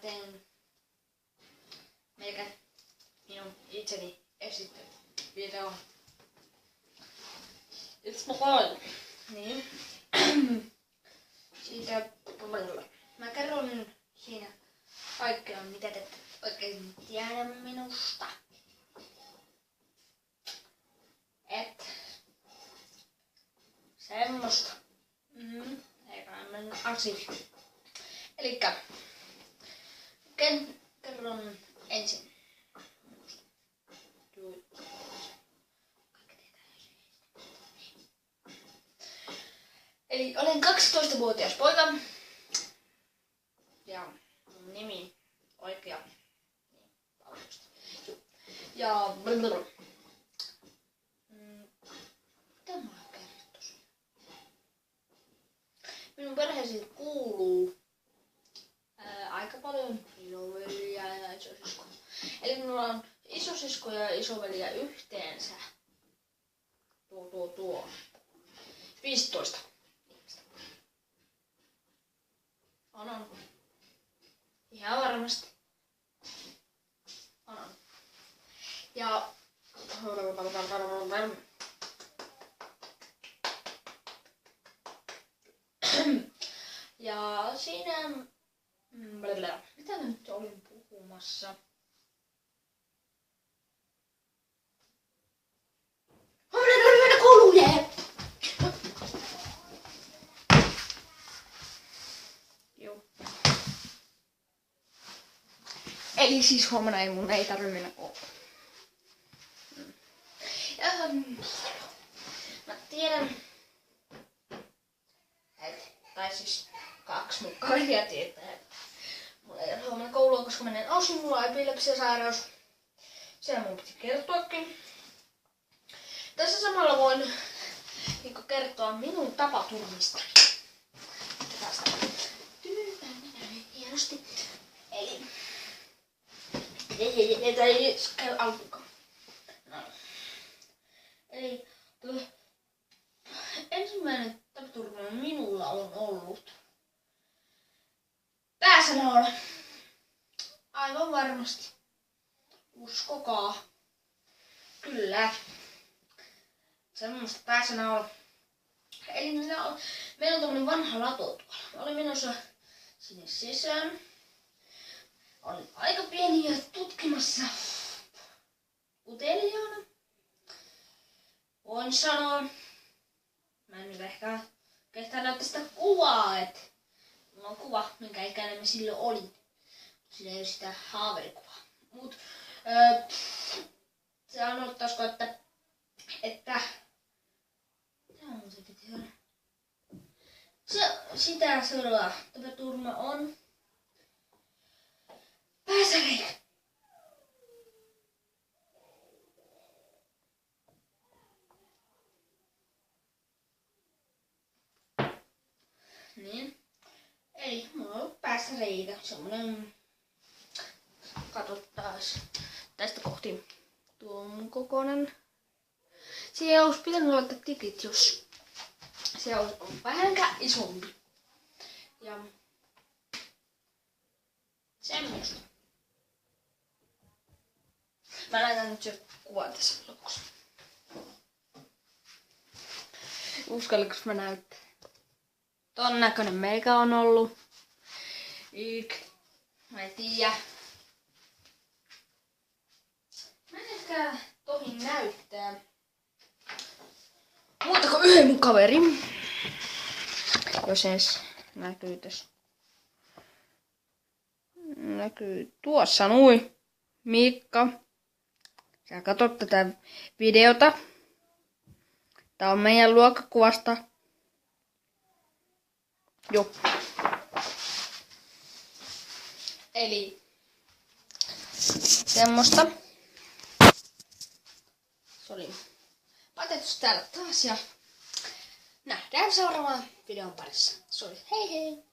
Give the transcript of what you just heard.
teen minun itseni esittelyvideo. It's my niin. Siitä mä kerron siinä kaikkea, mitä te oikein tiedä minusta. Et semmoista. Eikä mennä asiaan. Elikkä kerron ensin. Eli olen 12-vuotias poika. Ja mun nimi oikea. Ja mitä mä kertoisin? Minun perheeseen kuuluu aika paljon isoveliä ja isosiskoja. Eli minulla on isosisko ja isoveliä yhteensä. Tuo. 15. On. Ihan varmasti. On. Ja ja siinä mitä nyt olin puhumassa? Huomenna oli mennä kouluun, jee! Joo. Eli siis huomenna mun ei tarvitse mennä kouluun. Ja mä tiedän, tai siis 2 mun kaveria tietää, että mulla ei ole huomenna koulua, koska mä menen osin, mulla on epilepsiasairaus. Sehän mun piti kertoakin. Tässä samalla voin kertoa minun tapaturmista. Tästä hienosti. Eli ei käy alkuunkaan. No. Eli ensimmäinen tapaturma minulla on ollut päässänaula. Aivan varmasti. Uskokaa. Kyllä. Semmoista päässänaula. Eli meillä on tommonen vanha lato tuolla. Mä olin menossa sinne sisään. Olin aika pieni ja tutkimassa uteliaana. Voin sanoa, mä en nyt ehkä kehtaa näyttää sitä kuvaa, että mulla on kuva, minkä ikäinen mä silloin olin. Sillä ei ole sitä haaverikuvaa. Mut se anottaisiko, että mitä on se piti olla? Sitä seuraava tapaturma on pääsäreikä. Niin. Eli mulla on ollut päässä reikä. Semmonen, katsottaas tästä kohti tuon kokoinen. Siellä olisi pitänyt laittaa tikit, jos se olisi ollut vähänkään isompi. Ja semmoista. Mä laitan nyt se kuva tässä lopuksi. Uskalliko mä näyttää? Ton näköinen meikä on ollut. Mä en tiedä. Mä en ehkä tohin näyttää muuta kuin yhden mun kaverin. Jos edes näkyy tässä. Näkyy tuossa nui. Miikka. Sä katsot tätä videota. Tää on meidän luokkakuvasta. Joo. Eli semmoista. Se oli patetus täällä taas ja nähdään seuraavan videon parissa. Se oli hei hei!